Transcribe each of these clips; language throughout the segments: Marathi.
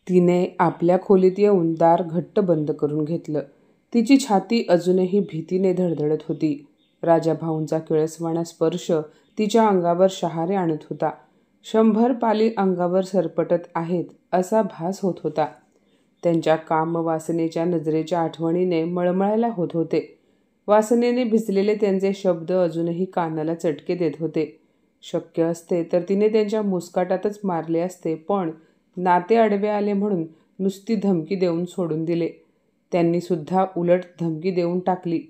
तिने आपल्या खोलीत येऊन दार घट्ट बंद करून घेतलं. तिची छाती अजूनही भीतीने धडधडत होती. राजाभाऊंचा किळसवाणा स्पर्श तिच्या अंगावर शहारे आणत होता. 100 पाली अंगावर सरपटत आहेत असा भास होत होता. त्यांच्या कामवासनेच्या नजरेच्या आठवणीने मळमळायला होत होते. वासनेने भिजलेले त्यांचे शब्द अजूनही कानाला चटके देत होते. शक्य असते तर तिने त्यांच्या मुस्काटातच मारले असते, पण नाते आडवे आले म्हणून नुसती धमकी देऊन सोडून दिले. त्यांनी सुद्धा उलट धमकी देऊन टाकली,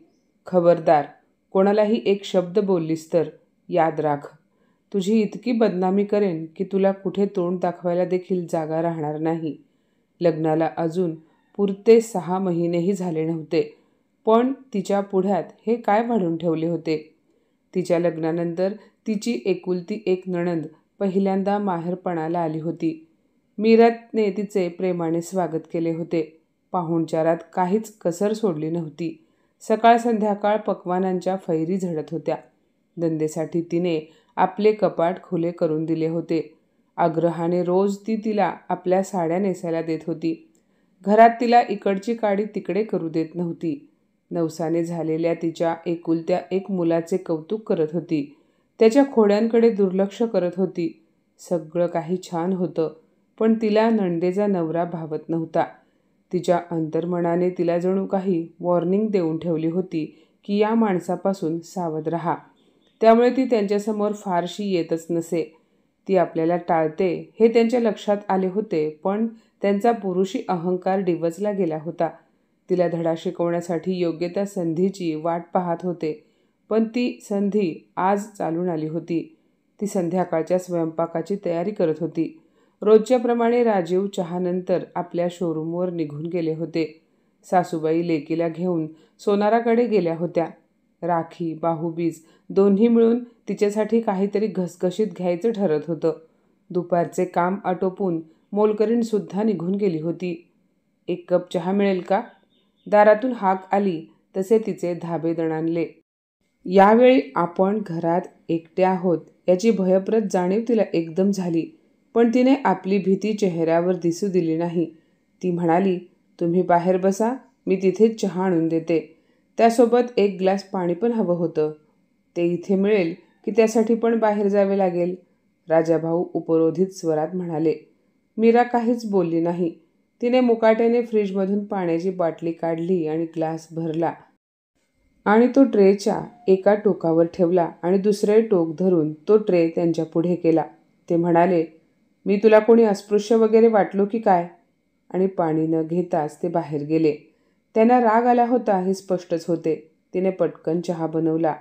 खबरदार, कोणालाही एक शब्द बोललीस तर याद राख, तुझी इतकी बदनामी करेन की तुला कुठे तोंड दाखवायला देखील जागा राहणार नाही. लग्नाला अजून पुरते 6 महिनेही झाले नव्हते, पण तिच्या पुढ्यात हे काय वाढून ठेवले होते. तिच्या लग्नानंतर तिची एकुलती एक नणंद पहिल्यांदा माहेरपणाला आली होती. मीराने तिचे प्रेमाने स्वागत केले होते. पाहुणचारात काहीच कसर सोडली नव्हती. सकाळ संध्याकाळ पक्वानांच्या फैरी झडत होत्या. धंदेसाठी तिने आपले कपाट खुले करून दिले होते. आग्रहाने रोज ती तिला आपल्या साड्या नेसायला देत होती. घरात तिला इकडची काडी तिकडे करू देत नव्हती. नवसाने झालेल्या तिच्या एकुलत्या एक मुलाचे कौतुक करत होती. त्याच्या खोड्यांकडे दुर्लक्ष करत होती. सगळं काही छान होतं, पण तिला नणंदेचा नवरा भावत नव्हता. तिच्या अंतर्मनाने तिला जणू काही वॉर्निंग देऊन ठेवली होती की या माणसापासून सावध राहा. त्यामुळे ती त्यांच्यासमोर फारशी येतच नसे. ती आपल्याला टाळते हे त्यांच्या लक्षात आले होते, पण त्यांचा पुरुषी अहंकार डिवचला गेला होता. तिला धडा शिकवण्यासाठी योग्य त्या संधीची वाट पाहत होते, पण ती संधी आज चालून आली होती. ती संध्याकाळच्या स्वयंपाकाची तयारी करत होती. रोजच्याप्रमाणे राजीव चहानंतर आपल्या शोरूमवर निघून गेले होते. सासूबाई लेकीला घेऊन सोनाराकडे गेल्या होत्या. राखी, बाहुबीज दोन्ही मिळून तिच्यासाठी काहीतरी घसघशीत घ्यायचं ठरत होतं. दुपारचे काम आटोपून मोलकरीणसुद्धा निघून गेली होती. 1 कप चहा मिळेल का? दारातून हाक आली तसे तिचे धाबे दणाणले. यावेळी आपण घरात एकट्या आहोत याची भयप्रद जाणीव तिला एकदम झाली, पण तिने आपली भीती चेहऱ्यावर दिसू दिली नाही. ती म्हणाली, तुम्ही बाहेर बसा, मी तिथेच चहा आणून देते. त्यासोबत 1 ग्लास पाणी पण हवं होतं. ते इथे मिळेल की त्यासाठी पण बाहेर जावे लागेल? राजाभाऊ उपरोधित स्वरात म्हणाले. मीरा काहीच बोलली नाही. तिने मुकाट्याने फ्रीजमधून पाण्याची बाटली काढली आणि ग्लास भरला आणि तो ट्रेच्या एका टोकावर ठेवला आणि दुसरे टोक धरून तो ट्रे त्यांच्या पुढे केला. ते म्हणाले, मी तुला कोणी अस्पृश्य वगैरे वाटलो की काय? आणि पाणी न घेताच ते बाहेर गेले. त्यांना राग आला होता हे स्पष्टच होते. तिने पटकन चहा बनवला.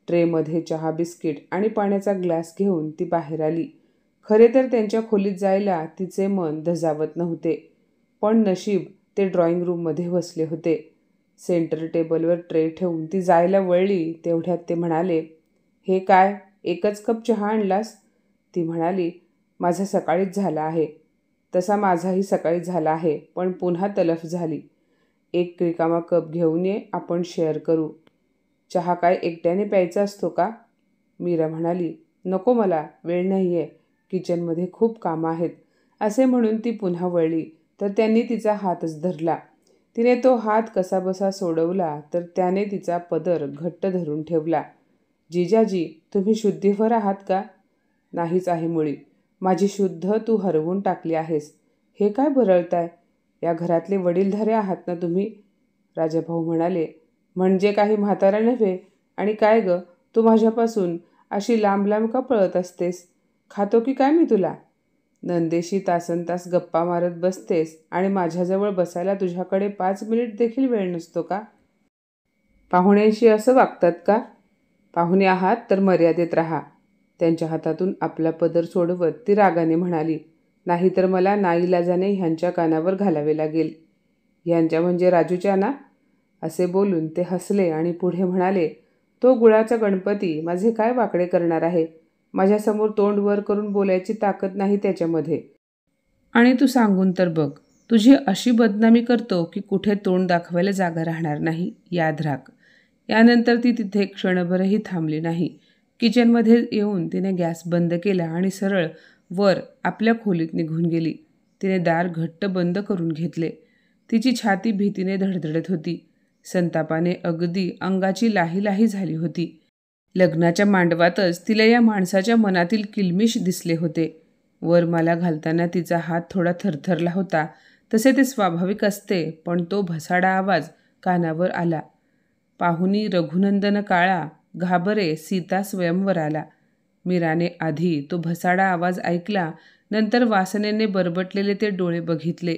ट्रेमध्ये चहा, बिस्किट आणि पाण्याचा ग्लास घेऊन ती बाहेर आली. खरे तर त्यांच्या खोलीत जायला तिचे मन धजावत नव्हते, पण नशीब ते ड्रॉइंग रूममध्ये बसले होते. सेंटर टेबलवर ट्रे ठेवून ती जायला वळली तेवढ्यात ते म्हणाले, हे काय, 1च कप चहा आणलास? ती म्हणाली, माझा सकाळीच झाला आहे. तसा माझाही सकाळीच झाला आहे, पण पुन्हा तलफ झाली. 1 रिकामा कप घेऊन ये, आपण शेअर करू. चहा काय एकट्याने प्यायचा असतो का? मीरा म्हणाली, नको, मला वेळ नाही आहे, किचनमध्ये खूप कामं आहेत. असे म्हणून ती पुन्हा वळली तर त्यांनी तिचा हातच धरला. तिने तो हात कसाबसा सोडवला तर त्याने तिचा पदर घट्ट धरून ठेवला. जिजाजी, तुम्ही शुद्धीवर आहात का? नाहीच आहे मुळी. माझी शुद्ध तू हरवून टाकली आहेस. हे काय भरळताय? या घरातले वडीलधारे आहात ना तुम्ही? राजाभाऊ म्हणाले, म्हणजे काही म्हातारा नव्हे. आणि काय ग, तू माझ्यापासून अशी लांब लांब का पळत असतेस? खातो की काय मी तुला? नंदेशी तासनतास गप्पा मारत बसतेस आणि माझ्याजवळ बसायला तुझ्याकडे 5 मिनिट देखील वेळ नसतो का? पाहुण्यांशी असं वागतात का? पाहुणे आहात तर मर्यादेत राहा. त्यांच्या हातातून आपला पदर सोडवत ती रागाने म्हणाली, नाहीतर मला नाईलाजाने ह्यांच्या कानावर घालावे लागेल. ह्यांच्या म्हणजे राजूच्या ना? असे बोलून ते हसले आणि पुढे म्हणाले, तो गुळाचा गणपती माझे काय वाकडे करणार आहे? माझ्यासमोर तोंड वर करून बोलायची ताकद नाही त्याच्यामध्ये. आणि तू सांगून तर बघ, तुझी अशी बदनामी करतो की कुठे तोंड दाखवायला जागा राहणार नाही, याद राख. यानंतर ती तिथे क्षणभरही थांबली नाही. किचनमध्ये येऊन तिने गॅस बंद केला आणि सरळ वर आपल्या खोलीत निघून गेली. तिने दार घट्ट बंद करून घेतले. तिची छाती भीतीने धडधडत होती. संतापाने अगदी अंगाची लाही झाली होती. लग्नाच्या मांडवातच तिला या माणसाच्या मनातील किलमिश दिसले होते. वरमाला घालताना तिचा हात थोडा थरथरला होता. तसे ते स्वाभाविक असते, पण तो भसाडा आवाज कानावर आला. पाहुणी रघुनंदन काळा, घाबरे सीता स्वयंवराला. मीराने आधी तो भसाडा आवाज ऐकला, नंतर वासनेने बरबटलेले ते डोळे बघितले.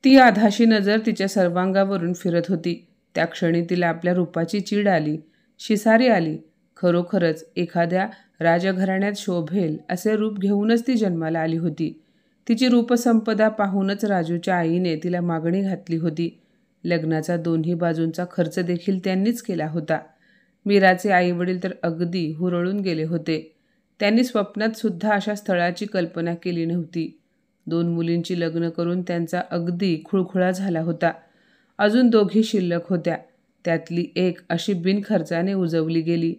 ती आधाशी नजर तिच्या सर्वांगावरून फिरत होती. त्या क्षणी तिला आपल्या रूपाची चीड आली, शिसारी आली. खरोखरच एखाद्या राजघराण्यात शोभेल असे रूप घेऊनच ती जन्माला आली होती. तिची रूपसंपदा पाहूनच राजूच्या आईने तिला मागणी घातली होती. लग्नाचा दोन्ही बाजूंचा खर्च देखील त्यांनीच केला होता. मीराचे आईवडील तर अगदी हुरळून गेले होते. त्यांनी स्वप्नात सुद्धा अशा स्थळाची कल्पना केली नव्हती. 2 मुलींची लग्न करून त्यांचा अगदी खुळखुळा झाला होता. अजून 2घी शिल्लक होत्या. त्यातली एक अशी बिनखर्चाने उजवली गेली.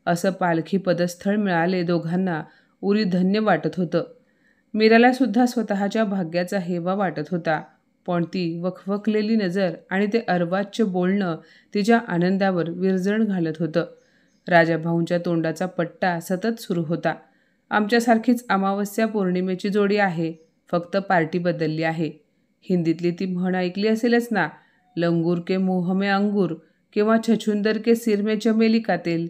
असं पालखी पदस्थळ मिळाले दोघांना उरी धन्य वाटत होतं. मीराला सुद्धा स्वतःच्या भाग्याचा हेवा वाटत होता. पण ती वखवकलेली नजर आणि ते अर्वाच्य बोलणं तिच्या आनंदावर विरजण घालत होतं. राजाभाऊंच्या तोंडाचा पट्टा सतत सुरू होता. आमच्यासारखीच अमावस्या पौर्णिमेची जोडी आहे, फक्त पार्टी बदलली आहे. हिंदीतली ती म्हण ऐकली असेलच ना, लंगूर के मुंह में अंगूर किंवा छछुंदर के सिर में चमेली का तेल.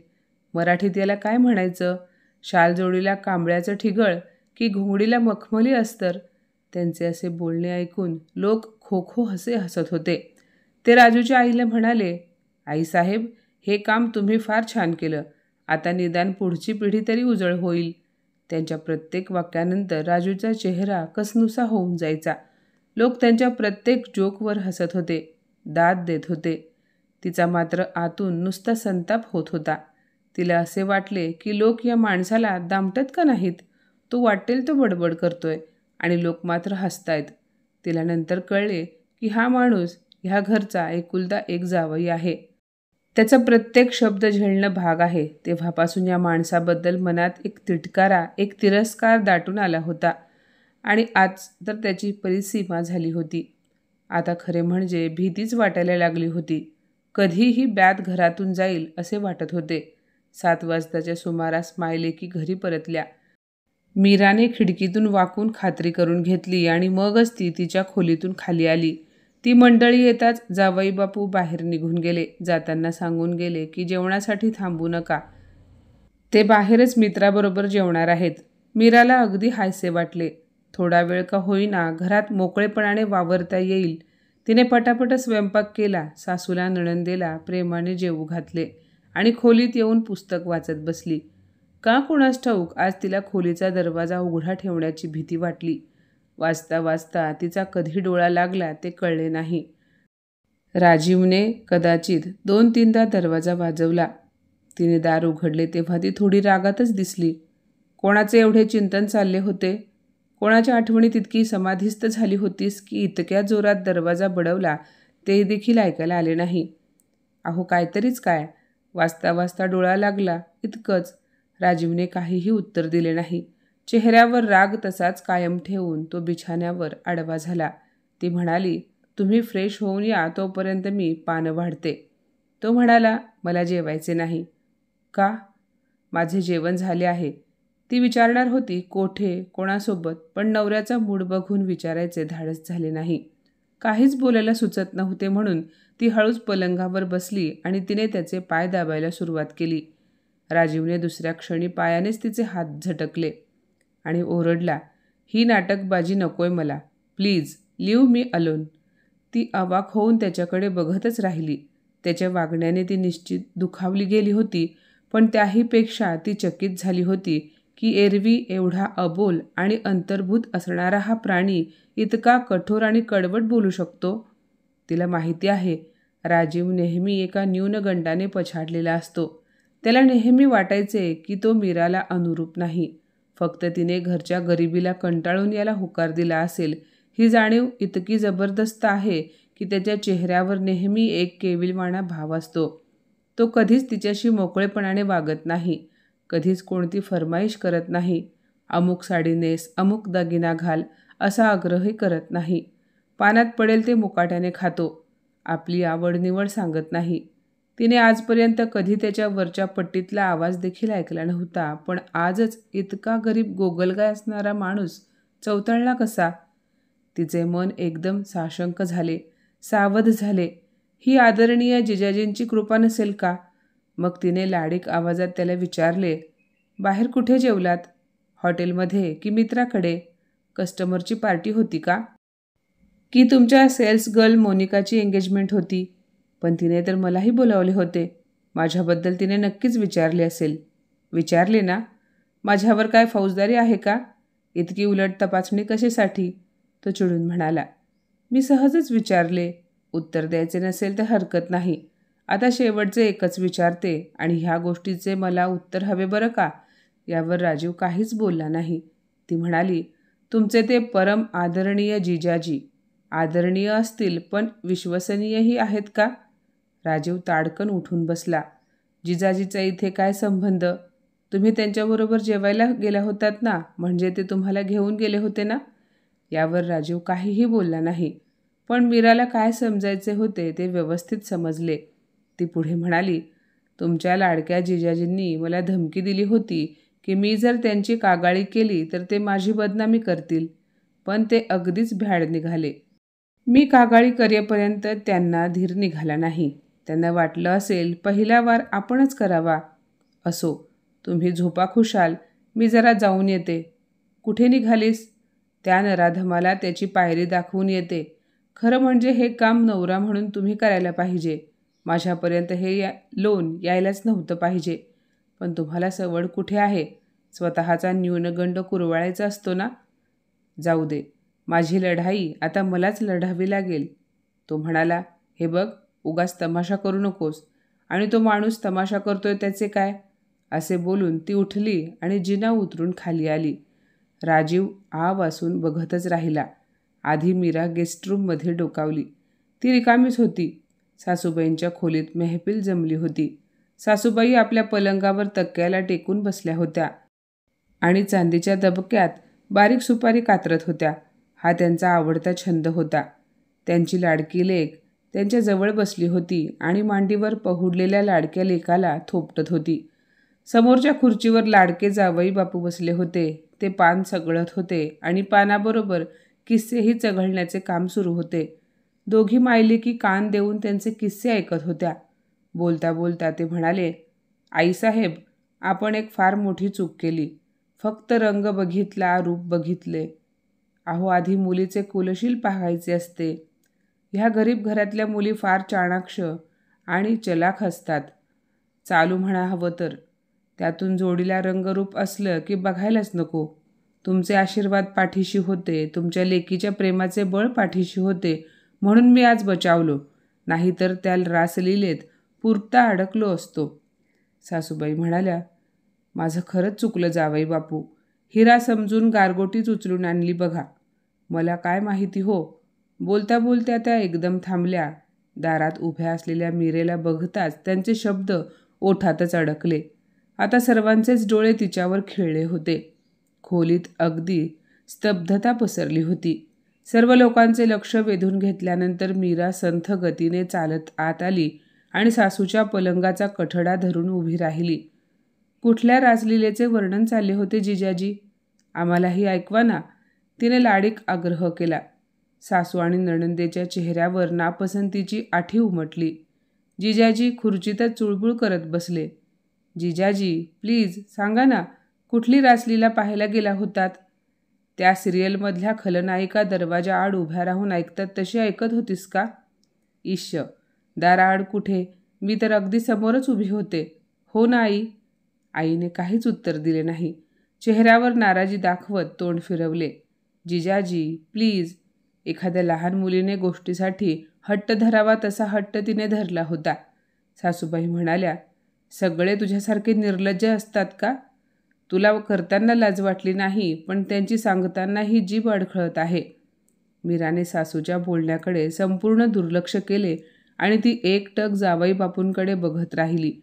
मराठीत याला काय म्हणायचं? शाल जोडीला कांबळ्याचं ठिगळ की घोंगडीला मखमली अस्तर. त्यांचे असे बोलणे ऐकून लोक खो खो हसत होते. ते राजूच्या आईला म्हणाले, आईसाहेब, हे काम तुम्ही फार छान केलं. आता निदान पुढची पिढी तरी उजळ होईल. त्यांच्या प्रत्येक वाक्यानंतर राजूचा चेहरा कसनुसा होऊन जायचा. लोक त्यांच्या प्रत्येक जोकवर हसत होते, दाद देत होते. तिचा मात्र आतून नुसता संताप होत होता. तिला असे वाटले की लोक या माणसाला दामटत का नाहीत? तो वाटेल तो बडबड करतोय आणि लोक मात्र हसतायत. तिला नंतर कळले की हा माणूस ह्या घरचा एकुलता एक जावई आहे. त्याचा प्रत्येक शब्द झेलणं भाग आहे. तेव्हापासून या माणसाबद्दल मनात एक तिटकारा, एक तिरस्कार दाटून आला होता. आणि आज तर त्याची परिसीमा झाली होती. आता खरे म्हणजे भीतीच वाटायला लागली होती. कधीही ब्यात घरातून जाईल असे वाटत होते. 7 वाजताच्या सुमारास मायलेकी घरी परतल्या. मीराने खिडकीतून वाकून खात्री करून घेतली आणि मगच ती तिच्या खोलीतून खाली आली. ती मंडळी येताच जावई बापू बाहेर निघून गेले. जाताना सांगून गेले की जेवणासाठी थांबू नका, ते बाहेरच मित्राबरोबर जेवणार आहेत. मीराला अगदी हायसे वाटले. थोडा वेळ का होईना घरात मोकळेपणाने वावरता येईल. तिने पटापट स्वयंपाक केला. सासूला नणंदेला प्रेमाने जेवू घातले आणि खोलीत येऊन पुस्तक वाचत बसली. का कुणास ठाऊक आज तिला खोलीचा दरवाजा उघडा ठेवण्याची भीती वाटली. वाचता वाचता तिचा कधी डोळा लागला ते कळले नाही. राजीवने कदाचित 2-3दा दरवाजा वाजवला. तिने दार उघडले तेव्हा ती थोडी रागातच दिसली. कोणाचे एवढे चिंतन चालले होते? कोणाच्या आठवणीत इतकी समाधिस्थ झाली होतीस की इतक्या जोरात दरवाजा बडवला ते देखील ऐकायला आले नाही? अहो काहीतरीच काय. वाचता वाचता डोळा लागला, इतकंच. राजीवने काहीही उत्तर दिले नाही. चेहऱ्यावर राग तसाच कायम ठेवून तो बिछाण्यावर आडवा झाला. ती म्हणाली, तुम्ही फ्रेश होऊन या, तोपर्यंत मी पानं वाढते. तो म्हणाला, मला जेवायचे नाही. का? माझे जेवण झाले आहे. ती विचारणार होती कोठे, कोणासोबत, पण नवऱ्याचा मूड बघून विचारायचे धाडस झाले नाही. काहीच बोलायला सुचत नव्हते म्हणून ती हळूच पलंगावर बसली आणि तिने त्याचे पाय दाबायला सुरुवात केली. राजीवने दुसऱ्या क्षणी पायानेच तिचे हात झटकले आणि ओरडला, ही नाटकबाजी नकोय मला. Please leave me alone. ती अवाक होऊन त्याच्याकडे बघतच राहिली. त्याच्या वागण्याने ती निश्चित दुखावली गेली होती, पण त्याहीपेक्षा ती चकित झाली होती की एरवी एवढा अबोल आणि अंतर्भूत असणारा हा प्राणी इतका कठोर आणि कडवट बोलू शकतो. तिला माहिती आहे, राजीव नेहमी एका न्यूनगंडाने पछाडलेला असतो. त्याला नेहमी वाटायचे की तो मीराला अनुरूप नाही. फक्त तिने घरच्या गरिबीला कंटाळून याला होकार दिला असेल, ही जाणीव इतकी जबरदस्त आहे की त्याच्या चेहऱ्यावर नेहमी एक केविलवाणा भाव असतो. तो कधीच तिच्याशी मोकळेपणाने वागत नाही, कधीच कोणती फरमाईश करत नाही. अमुक साडी नेस, अमुक दागिना घाल, असा आग्रहही करत नाही. पानात पडेल ते मुकाट्याने खातो. आपली आवड निवड सांगत नाही. तिने आजपर्यंत कधी त्याच्या वरच्या पट्टीतला आवाज देखील ऐकला नव्हता, पण आजच इतका गरीब गोगलगाय असणारा माणूस चवताळला कसा? तिचे मन एकदम साशंक झाले, सावध झाले. ही आदरणीय जिजाजींची कृपा नसेल का? मग तिने लाडीक आवाजात त्याला विचारले, बाहेर कुठे जेवलात? हॉटेलमध्ये की मित्राकडे? कस्टमरची पार्टी होती का? की तुमच्या सेल्स गर्ल मोनिकाची एंगेजमेंट होती? पण तिने तर मलाही बोलावले होते. माझ्याबद्दल तिने नक्कीच विचारले असेल. विचारले ना? माझ्यावर काय फौजदारी आहे का? इतकी उलट तपासणी कशासाठी? तो चिडून म्हणाला. मी सहजच विचारले. उत्तर द्यायचे नसेल तर हरकत नाही. आता शेवटचे एकच विचारते आणि ह्या गोष्टीचे मला उत्तर हवे बरं का? यावर राजीव काहीच बोलला नाही. ती म्हणाली, तुमचे ते परम आदरणीय जिजाजी आदरणीय असतील पण विश्वसनीयही आहेत का? राजीव ताडकन उठून बसला. जिजाजीचा इथे काय संबंध? तुम्ही त्यांच्याबरोबर जेवायला गेला होतात ना, म्हणजे ते तुम्हाला घेऊन गेले होते ना? यावर राजीव काहीही बोलला नाही. पण मीराला काय समजायचे होते ते व्यवस्थित समजले. ती पुढे म्हणाली, तुमच्या लाडक्या जिजाजींनी मला धमकी दिली होती की मी जर त्यांची कागाळी केली तर ते माझी बदनामी करतील. पण ते अगदीच भ्याड निघाले. मी कागाळी करेपर्यंत त्यांना धीर निघाला नाही. त्यांना वाटलं असेल पहिला वार आपणच करावा. असो, तुम्ही झोपा खुशाल, मी जरा जाऊन येते. कुठे निघालीस? त्या नराधमाला त्याची पायरी दाखवून येते. खरं म्हणजे हे काम नवरा म्हणून तुम्ही करायला पाहिजे. माझ्यापर्यंत हे लोन यायलाच नव्हतं पाहिजे. पण तुम्हाला सवड कुठे आहे? स्वतःचा न्यूनगंड कुरवाळायचा असतो ना? जाऊ दे, माझी लढाई आता मलाच लढावी लागेल. तो म्हणाला, हे बघ, उगाच तमाशा करू नकोस. आणि तो माणूस तमाशा करतोय त्याचे काय? असे बोलून ती उठली आणि जिना उतरून खाली आली. राजीव आ वासून बघतच राहिला. आधी मीरा गेस्टरूममध्ये डोकावली. ती रिकामीच होती. सासूबाईंच्या खोलीत मेहफिल जमली होती. सासूबाई आपल्या पलंगावर तक्क्याला टेकून बसल्या होत्या आणि चांदीच्या दबक्यात बारीक सुपारी कातरत होत्या. हा त्यांचा आवडता छंद होता. त्यांची लाडकी लेक त्यांच्या जवळ बसली होती आणि मांडीवर पहुडलेल्या लाडक्या लेकाला थोपटत होती. समोरच्या खुर्चीवर लाडके जावई बापू बसले होते. ते पान चघळत होते आणि पानाबरोबर किस्सेही चघळण्याचे काम सुरू होते. दोघी मायलेकी कान देऊन त्यांचे किस्से ऐकत होत्या. बोलता बोलता ते म्हणाले, आईसाहेब, आपण एक फार मोठी चूक केली. फक्त रंग बघितला, रूप बघितले. अहो, आधी मुलीचे कुलशील पाहायचे असते. ह्या गरीब घरातल्या मुली फार चाणाक्ष आणि चलाख असतात. चालू म्हणा हवं तर. त्यातून जोडीला रंगरूप असलं की बघायलाच नको. तुमचे आशीर्वाद पाठीशी होते, तुमच्या लेकीच्या प्रेमाचे बळ पाठीशी होते, म्हणून मी आज बचावलो. नाहीतर त्या रासलीलेत पुरता अडकलो असतो. सासूबाई म्हणाल्या, माझं खरंच चुकलं जावई बापू. हिरा समजून गारगोटीच उचलून आणली बघा. मला काय माहिती हो. बोलता बोलत्या त्या एकदम थांबल्या. दारात उभ्या असलेल्या मीरेला बघताच त्यांचे शब्द ओठातच अडकले. आता सर्वांचेच डोळे तिच्यावर खिळले होते. खोलीत अगदी स्तब्धता पसरली होती. सर्व लोकांचे लक्ष वेधून घेतल्यानंतर मीरा संथ गतीने चालत आत आली आणि सासूच्या पलंगाचा कठडा धरून उभी राहिली. कुठल्या रासलीलेचे वर्णन चालले होते जिजाजी? आम्हालाही ऐकवा ना, तिने लाडीक आग्रह केला. सासू आणि नणंदेच्या चेहऱ्यावर नापसंतीची आठी उमटली. जिजाजी खुर्चीतच चुळबुळ करत बसले. जिजाजी, प्लीज सांगा ना, कुठली रासलीला पाहायला गेला होतात? त्या सिरियलमधल्या खलनायिका दरवाजा आड उभ्या राहून ऐकतात तशी ऐकत होतीस का? ईश्य, दाराआड कुठे? मी तर अगदी समोरच उभी होते. हो ना आई? आईने काहीच उत्तर दिले नाही. चेहऱ्यावर नाराजी दाखवत तोंड फिरवले. जिजाजी, प्लीज. एखाद्या लहान मुलीने गोष्टीसाठी हट्ट धरावा तसा हट्ट तिने धरला होता. सासूबाई म्हणाल्या, सगळे तुझ्यासारखे निर्लज्ज असतात का? तुला करताना लाज वाटली नाही, पण त्यांची सांगताना ही जीभ अडखळत आहे. मीराने सासूच्या बोलण्याकडे संपूर्ण दुर्लक्ष केले आणि ती एकटक जावई बापूंकडे बघत राहिली.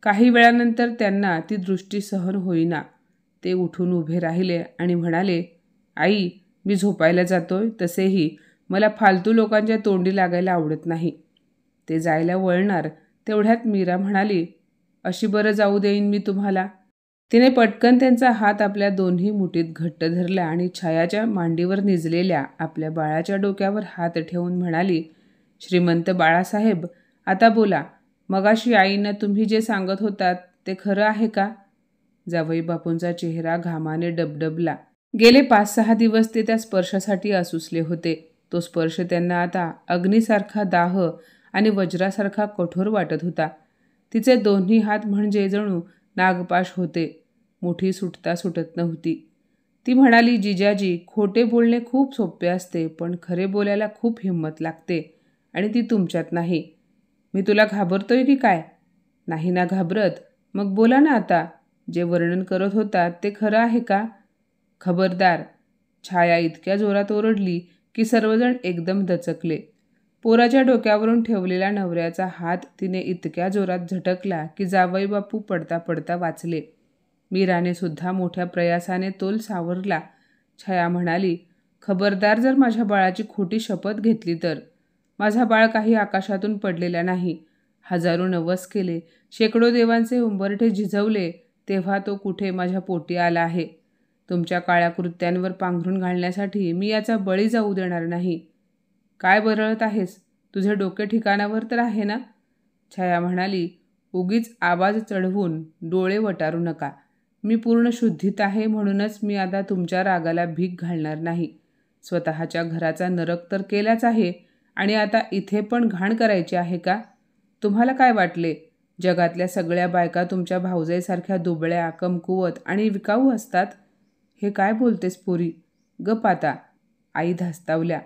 काही वेळानंतर त्यांना ती दृष्टी सहन होईना. ते उठून उभे राहिले आणि म्हणाले, आई, मी झोपायला जातोय तसेही मला फालतू लोकांच्या तोंडी लागायला आवडत नाही. ते जायला वळणार तेवढ्यात मीरा म्हणाली, अशी बरं जाऊ देईन मी तुम्हाला. तिने पटकन त्यांचा हात आपल्या दोन्ही मुठीत घट्ट धरला आणि छायाच्या मांडीवर निजलेल्या आपल्या बाळाच्या डोक्यावर हात ठेवून म्हणाली, श्रीमंत बाळासाहेब, आता बोला. मगाशी आईनं तुम्ही जे सांगत होतात ते खरं आहे का? जावई बापूंचा चेहरा घामाने डबडबला. गेले 5-6 दिवस ते त्या स्पर्शासाठी असूसले होते. तो स्पर्श त्यांना आता अग्नीसारखा दाह आणि वज्रासारखा कठोर वाटत होता. तिचे दोन्ही हात म्हणजे जणू नागपाश होते. मुठी सुटता सुटत नव्हती. ती म्हणाली, जिजाजी, खोटे बोलणे खूप सोपे असते, पण खरे बोलायला खूप हिंमत लागते आणि ती तुमच्यात नाही. मी तुला घाबरतोय की काय? नाही ना घाबरत. मग बोला ना आता. जे वर्णन करत होतात ते खरं आहे का? खबरदार. छाया इतक्या जोरात ओरडली की सर्वजण एकदम दचकले. पोराच्या डोक्यावरून ठेवलेला नवऱ्याचा हात तिने इतक्या जोरात झटकला की जावई बापू पडता पडता वाचले. मीराने सुद्धा मोठ्या प्रयासाने तोल सावरला. छाया म्हणाली, खबरदार जर माझ्या बाळाची खोटी शपथ घेतली तर. माझा बाळ काही आकाशातून पडलेला नाही. हजारो नवस केले, शेकडो देवांचे उंबरठे झिजवले, तेव्हा तो कुठे माझ्या पोटी आला आहे. तुमच्या काळ्या कृत्यांवर पांघरून घालण्यासाठी मी याचा बळी जाऊ देणार नाही. काय बरळत आहेस? तुझे डोके ठिकाणावर तर आहे ना? छाया म्हणाली, उगीच आवाज चढवून डोळे वटारू नका. मी पूर्ण शुद्धीत आहे, म्हणूनच मी आता तुमच्या रागाला भीक घालणार नाही. स्वतःच्या घराचा नरक तर केलाच आहे आणि आता इथे पण घाण करायची आहे का? तुम्हाला काय वाटले, जगातल्या सगळ्या बायका तुमच्या भाऊजाईसारख्या दुबळ्या, कमकुवत आणि विकाऊ असतात? हे काय बोलतेस पोरी? गप्प आता. आई धास्तावल्या.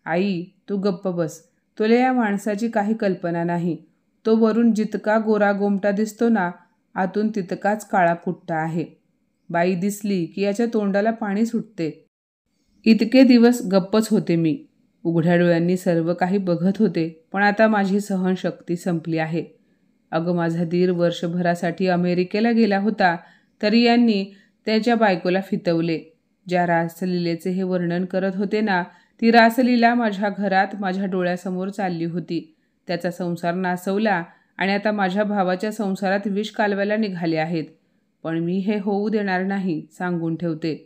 आई, तू गप्प बस. तुला या माणसाची काही कल्पना नाही. तो वरून जितका गोरा गोमटा दिसतो ना, आतून तितकाच काळा कुट्टा आहे. बाई दिसली की याच्या तोंडाला पाणी सुटते. इतके दिवस गप्पच होते मी. उघड्या डोळ्यांनी सर्व काही बघत होते, पण आता माझी सहनशक्ती संपली आहे. अगं, माझा दीर वर्षभरासाठी अमेरिकेला गेला होता, तरी यांनी त्याच्या बायकोला फितवले. ज्या रासलीलेचे हे वर्णन करत होते ना, ती रासलीला माझ्या घरात माझ्या डोळ्यासमोर चालली होती. त्याचा संसार नासवला आणि आता माझ्या भावाच्या संसारात विष कालवायला निघाले आहेत. पण मी हे होऊ देणार नाही, सांगून ठेवते.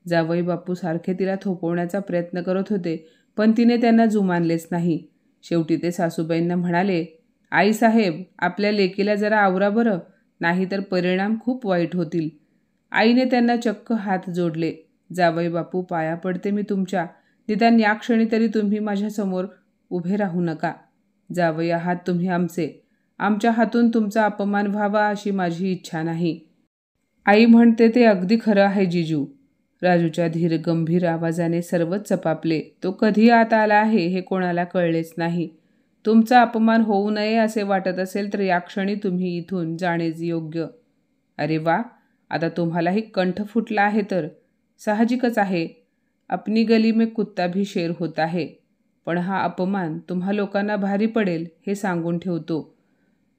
जावई बापू सारखे तिला थोपवण्याचा प्रयत्न करत होते, पण तिने त्यांना जुमानलेच नाही. शेवटी ते सासूबाईंना म्हणाले, आईसाहेब, आपल्या लेकीला जरा आवरा बरं, नाहीतर परिणाम खूप वाईट होतील. आईने त्यांना चक्क हात जोडले. जावई बापू, पाया पडते मी तुमच्या. निदान या क्षणी तरी तुम्ही माझ्यासमोर उभे राहू नका. जावई आहात तुम्ही आमचे. आमच्या हातून तुमचा अपमान व्हावा अशी माझी इच्छा नाही. आई म्हणते ते अगदी खरं आहे जिजू. राजूच्या धीर गंभीर आवाजाने सर्वच चपापले. तो कधी आत आला आहे हे कोणाला कळलेच नाही. तुमचा अपमान होऊ नये असे वाटत असेल तर या क्षणी तुम्ही इथून जाणेच योग्य. अरे वा, आता तुम्हालाही कंठ फुटला आहे तर. साहजिकच आहे. अपनी गली में कुत्ता भी शेर होता है. पण हा अपमान तुम्हा लोकांना भारी पडेल हे सांगून ठेवतो.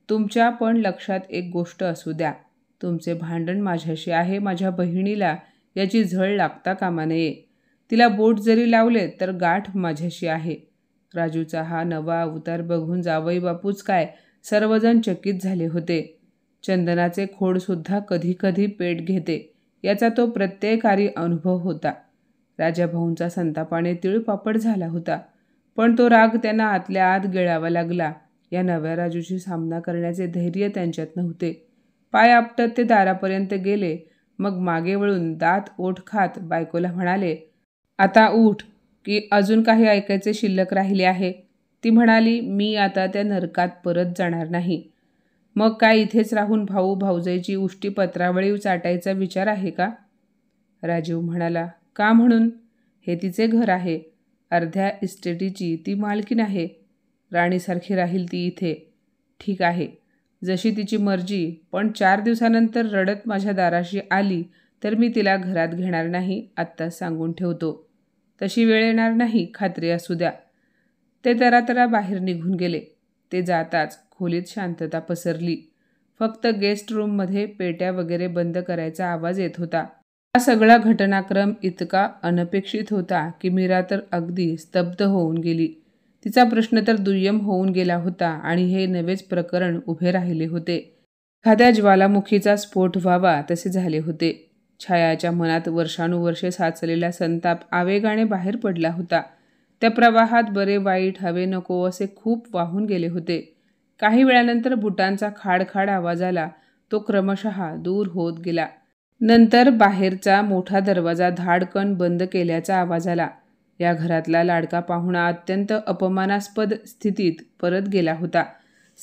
तुमच्या पण लक्षात एक गोष्ट असू द्या. तुमचे भांडण माझ्याशी आहे, माझ्या बहिणीला याची झळ लागता कामा नये. तिला बोट जरी लावले तर गाठ माझ्याशी आहे. राजूचा हा नवा अवतार बघून जावई बापूच काय, सर्वजण चकित झाले होते. चंदनाचे खोडसुद्धा कधी कधी पेट घेते, याचा तो प्रत्ययकारी अनुभव होता. राजाभाऊंचा संतापाने तिळपापड झाला होता, पण तो राग त्यांना आतल्या आत गिळावा लागला. या नव्या राजूशी सामना करण्याचे धैर्य त्यांच्यात नव्हते. पाय आपटत ते दारापर्यंत गेले. मग मागे वळून दात ओठ खात बायकोला म्हणाले, आता उठ, की अजून काही ऐकायचे शिल्लक राहिले आहे? ती म्हणाली, मी आता त्या नरकात परत जाणार नाही. मग काय इथेच राहून भाऊ भाऊजाईची उष्टी पत्रावळी चाटायचा विचार आहे का? राजीव म्हणाला, का म्हणून? हे तिचे घर आहे. अर्ध्या इस्टेटीची ती मालकीण आहे. राणीसारखी राहील ती इथे. ठीक आहे, जशी तिची मर्जी. पण 4 दिवसानंतर रडत माझ्या दाराशी आली तर मी तिला घरात घेणार नाही, आत्ताच सांगून ठेवतो. तशी वेळ येणार नाही, खात्री असू द्या. ते तरातरा बाहेर निघून गेले. ते जाताच खोलीत शांतता पसरली. फक्त गेस्ट रूममध्ये पेट्या वगैरे बंद करायचा आवाज येत होता. हा सगळा घटनाक्रम इतका अनपेक्षित होता की मीरा तर अगदी स्तब्ध होऊन गेली. तिचा प्रश्न तर दुय्यम होऊन गेला होता आणि हे नवेच प्रकरण उभे राहिले होते. एखाद्या ज्वालामुखीचा स्फोट व्हावा तसे झाले होते. छायाच्या मनात वर्षानुवर्षे साचलेला संताप आवेगाने बाहेर पडला होता. त्या प्रवाहात बरे वाईट हवे नको असे खूप वाहून गेले होते. काही वेळानंतर बुटांचा खाडखाड आवाज आला. तो क्रमशः दूर होत गेला. नंतर बाहेरचा मोठा दरवाजा धाडकन बंद केल्याचा आवाज आला. या घरातला लाडका पाहुणा अत्यंत अपमानास्पद स्थितीत परत गेला होता.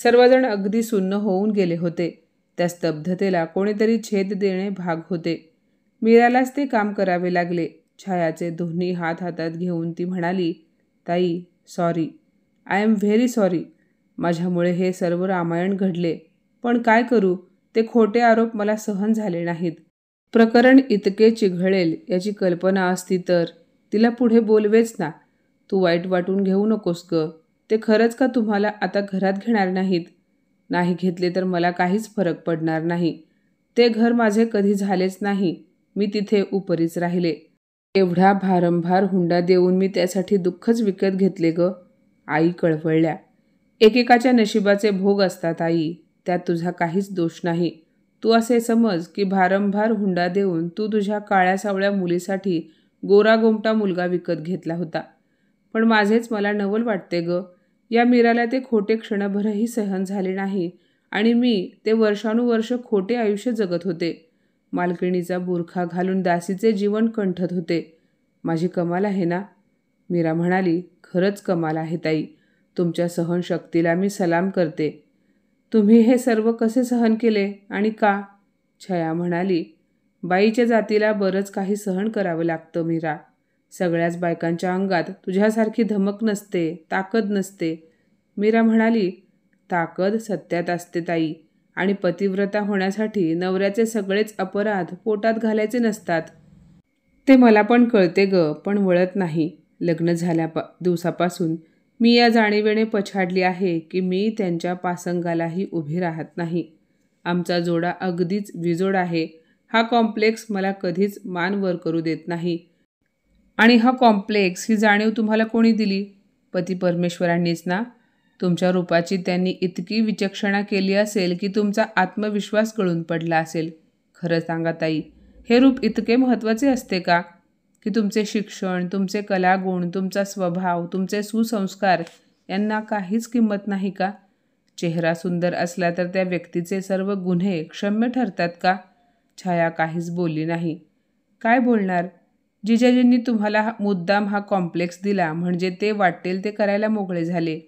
सर्वजण अगदी सुन्न होऊन गेले होते. त्या स्तब्धतेला कोणीतरी छेद देणे भाग होते. मीरालाच ते काम करावे लागले. छायाचे दोन्ही हात हातात घेऊन ती म्हणाली, ताई, sorry. I am very sorry. माझ्यामुळे हे सर्व रामायण घडले. पण काय करू, ते खोटे आरोप मला सहन झाले नाहीत. प्रकरण इतके चिघळेल याची कल्पना असती तर तिला पुढे बोलवेच ना. तू वाईट वाटून घेऊ नकोस ग. ते खरंच का तुम्हाला आता घरात घेणार नाहीत? नाही घेतले तर मला काहीच फरक पडणार नाही. ते घर माझे कधी झालेच नाही. मी तिथे उपरीच राहिले. एवढा भारंभार हुंडा देऊन मी त्यासाठी दुःखच विकत घेतले ग. आई कळवळल्या. एकेकाच्या नशिबाचे भोग असतात आई. त्यात तुझा काहीच दोष नाही. तू असे समज की भारंभार हुंडा देऊन तू तुझ्या काळ्या सावळ्या मुलीसाठी गोरा गोमटा मुलगा विकत घेतला होता. पण माझेच मला नवल वाटते ग. या मीराला ते खोटे क्षणभरही सहन झाले नाही आणि मी ते वर्षानुवर्ष खोटे आयुष्य जगत होते. मालकिणीचा बुरखा घालून दासीचे जीवन कंठत होते. माझी कमाल आहे ना? मीरा म्हणाली, खरंच कमाल आहे ताई. तुमच्या सहनशक्तीला मी सलाम करते. तुम्ही हे सर्व कसे सहन केले आणि का? छाया म्हणाली, बाईच्या जातीला बरंच काही सहन करावं लागतं मीरा. सगळ्याच बायकांच्या अंगात तुझ्यासारखी धमक नसते, ताकद नसते. मीरा म्हणाली, ताकद सत्यात असते ताई. आणि पतिव्रता होण्यासाठी नवऱ्याचे सगळेच अपराध पोटात घालायचे नसतात. ते मला पण कळते ग, पण वळत नाही. लग्न झाल्या दिवसापासून मी या जाणीवेने पछाडली आहे की मी त्यांच्या पासंगालाही उभी राहत नाही. आमचा जोडा अगदीच विजोड आहे. हा कॉम्प्लेक्स मला कधीच मान वर करू देत नाही. आणि हा कॉम्प्लेक्स ही जाणीव तुम्हाला कोणी दिली? पती परमेश्वरांनीच ना. तुमच्या रूपाची त्यांनी इतकी विचक्षणा केली असेल की तुमचा आत्मविश्वास गळून पडला असेल. खरं सांगा ताई, हे रूप इतके महत्त्वाचे असते का? की तुमचे शिक्षण, तुमचे कलागुण, तुमचा स्वभाव, तुमचे सुसंस्कार यांना काहीच किंमत नाही का? चेहरा सुंदर असला तर त्या व्यक्तीचे सर्व गुन्हे क्षम्य ठरतात का? छाया काहीच बोलली नाही. काय बोलणार? जिजाजींनी तुम्हाला मुद्दाम हा कॉम्प्लेक्स दिला म्हणजे ते वाटेल ते करायला मोकळे झाले.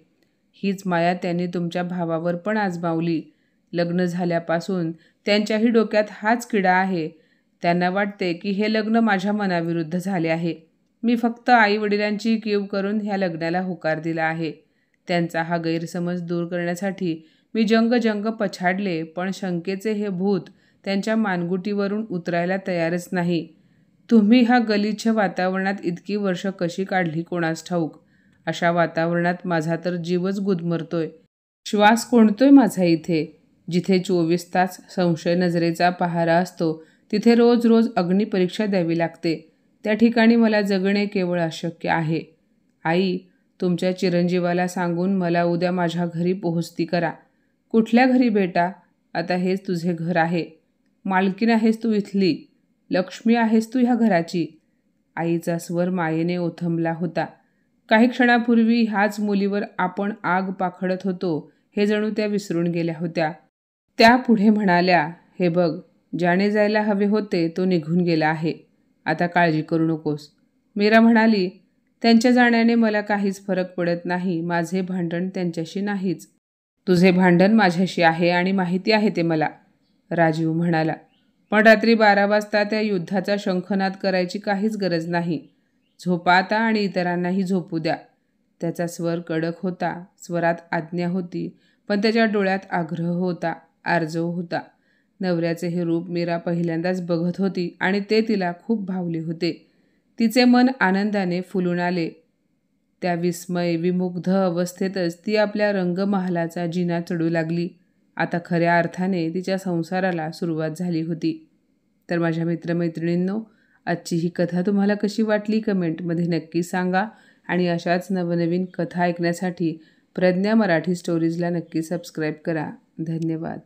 हीच माया त्यांनी तुमच्या भावावर पण आजमावली. लग्न झाल्यापासून त्यांच्याही डोक्यात हाच किडा आहे. त्यांना वाटते की हे लग्न माझ्या मनाविरुद्ध झाले आहे. मी फक्त आईवडिलांची कीव करून ह्या लग्नाला होकार दिला आहे. त्यांचा हा गैरसमज दूर करण्यासाठी मी जंग पछाडले, पण शंकेचे हे भूत त्यांच्या मानगुटीवरून उतरायला तयारच नाही. तुम्ही ह्या गलिच्छ वातावरणात इतकी वर्ष कशी काढली कोणास ठाऊक. अशा वातावरणात माझा तर जीवच गुदमरतोय. श्वास कोंडतोय माझा इथे. जिथे 24 तास संशय नजरेचा पहारा असतो तिथे रोज रोज अग्निपरीक्षा द्यावी लागते. त्या ठिकाणी मला जगणे केवळ अशक्य आहे. आई, तुमच्या चिरंजीवाला सांगून मला उद्या माझ्या घरी पोहोचती करा. कुठल्या घरी बेटा? आता हेच तुझे घर आहे. मालकीण आहेस तू इथली. लक्ष्मी आहेस तू ह्या घराची. आईचा स्वर मायेने ओथंबला होता. काही क्षणापूर्वी ह्याच मुलीवर आपण आग पाखडत होतो हे जणू त्या विसरून गेल्या होत्या. त्या पुढे म्हणाल्या, हे बघ, ज्याने जायला हवे होते तो निघून गेला आहे. आता काळजी करू नकोस. मीरा म्हणाली, त्यांच्या जाण्याने मला काहीच फरक पडत नाही. माझे भांडण त्यांच्याशी नाहीच. तुझे भांडण माझ्याशी आहे आणि माहिती आहे ते मला, राजीव म्हणाला. पण रात्री 12 वाजता त्या युद्धाचा शंखनाद करायची काहीच गरज नाही. झोपा आता आणि इतरांनाही झोपू द्या. त्याचा स्वर कडक होता. स्वरात आज्ञा होती, पण त्याच्या डोळ्यात आग्रह होता, आर्जव होता. नवऱ्याचे हे रूप मीरा पहिल्यांदाच बघत होती आणि ते तिला खूप भावले होते. तिचे मन आनंदाने फुलून आले. त्या विस्मय विमुग्ध अवस्थेतच ती आपल्या रंगमहालाचा जिना चढू लागली. आता खऱ्या अर्थाने तिच्या संसाराला सुरुवात झाली होती. तर माझ्या मित्रमैत्रिणींनो, आजची ही कथा तुम्हाला कशी वाटली कमेंटमध्ये नक्की सांगा आणि अशाच नवनवीन कथा ऐकण्यासाठी प्रज्ञा मराठी स्टोरीजला नक्की सबस्क्राईब करा. धन्यवाद.